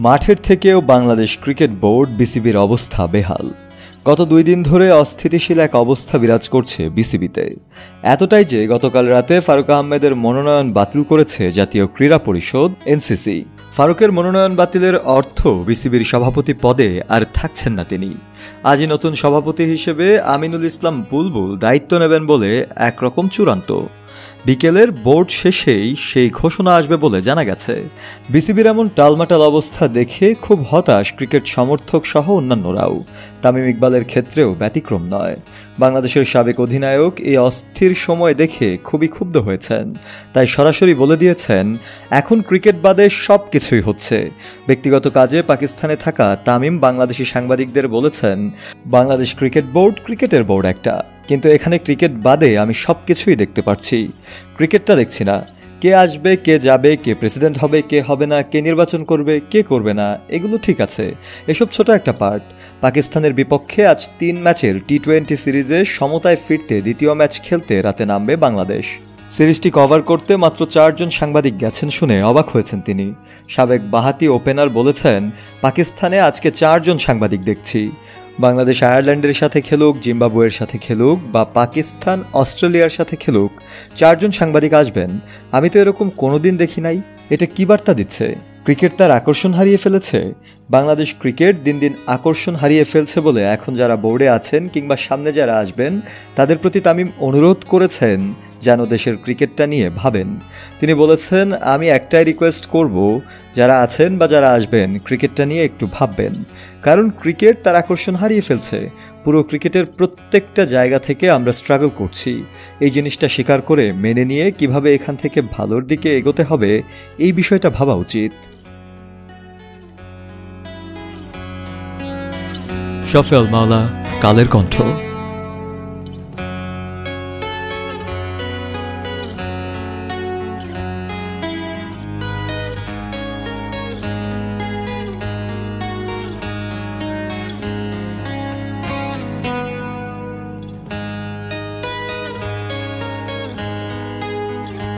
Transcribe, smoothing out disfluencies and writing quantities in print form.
মাঠের থেকেও Bangladesh cricket board বিসিবির অবস্থা বেহাল। গত 2 দিন ধরে অস্থিতিশীল এক অবস্থা বিরাজ করছে বিসিবিতে, এতটাই যে গতকাল রাতে ফারুক আহমেদের মনোনয়ন বাতিল করেছে জাতীয় ক্রীড়া পরিষদ এনসিসি। ফারুকের মনোনয়ন বাতিলের অর্থ বিসিবির সভাপতি পদে আর থাকছেন না তিনি। আজই নতুন সভাপতি হিসেবে আমিনুল ইসলাম বুলবুল দায়িত্ব নেবেন বলে একরকম চূড়ান্ত। বিকেলের বোর্ড শেষেই সেই ঘোষণা আসবে বলে জানা গেছে। বিসিবির এমন টালমাটাল অবস্থা দেখে খুব হতাশ ক্রিকেট সমর্থক সহ অন্যান্যরাও। তামিম ইকবালের ক্ষেত্রেও ব্যতিক্রম নয়। বাংলাদেশের সাবেক অধিনায়ক এই অস্থির সময় দেখে খুবই ক্ষুব্ধ হয়েছেন। তাই সরাসরি বলে দিয়েছেন, এখন ক্রিকেট বাদে সব কিছুই হচ্ছে। ব্যক্তিগত কাজে পাকিস্তানে থাকা তামিম বাংলাদেশি সাংবাদিকদের বলেছেন, বাংলাদেশ ক্রিকেট বোর্ড ক্রিকেটের বোর্ড একটা, কিন্তু এখানে ক্রিকেট বাদে আমি সব কিছুই দেখতে পাচ্ছি। ক্রিকেটটা দেখছি না। কে আসবে, কে যাবে, কে প্রেসিডেন্ট হবে, কে হবে না, কে নির্বাচন করবে, কে করবে না, এগুলো ঠিক আছে, এসব ছোট একটা পার্ট। পাকিস্তানের বিপক্ষে আজ 3 ম্যাচের টি-20 সিরিজে সমতায় ফিরতে দ্বিতীয় ম্যাচ খেলতে রাতে নামবে বাংলাদেশ। সিরিজটি কভার করতে মাত্র 4 জন সাংবাদিক গেছেন শুনে অবাক হয়েছেন তিনি। সাবেক বাঁহাতি ওপেনার বলেছেন, পাকিস্তানে আজকে 4 জন সাংবাদিক দেখছি। বাংলাদেশ আয়ারল্যান্ডের সাথে খেলুক, জিম্বাবুয়ের সাথে খেলুক বা পাকিস্তান অস্ট্রেলিয়ার সাথে খেলুক, 4 জন সাংবাদিক আসবেন। আমি তো এরকম কোনোদিন দেখি নাই। এটা কি বার্তা দিচ্ছে? ক্রিকেট তার আকর্ষণ হারিয়ে ফেলেছে। বাংলাদেশ ক্রিকেট দিন দিন আকর্ষণ হারিয়ে ফেলছে বলে এখন যারা বোর্ডে আছেন কিংবা সামনে যারা আসবেন তাদের প্রতি তামিম অনুরোধ করেছেন যেন দেশের ক্রিকেটটা নিয়ে ভাবেন। তিনি বলেছেন, আমি একটাই রিকোয়েস্ট করব, যারা আছেন বা যারা আসবেন ক্রিকেটটা নিয়ে একটু ভাববেন। কারণ ক্রিকেট তার আকর্ষণ হারিয়ে ফেলছে। পুরো ক্রিকেটের প্রত্যেকটা জায়গা থেকে আমরা স্ট্রাগল করছি। এই জিনিসটা স্বীকার করে মেনে নিয়ে কিভাবে এখান থেকে ভালোর দিকে এগোতে হবে এই বিষয়টা ভাবা উচিত। শফিউল মাওলা, কালের কণ্ঠ।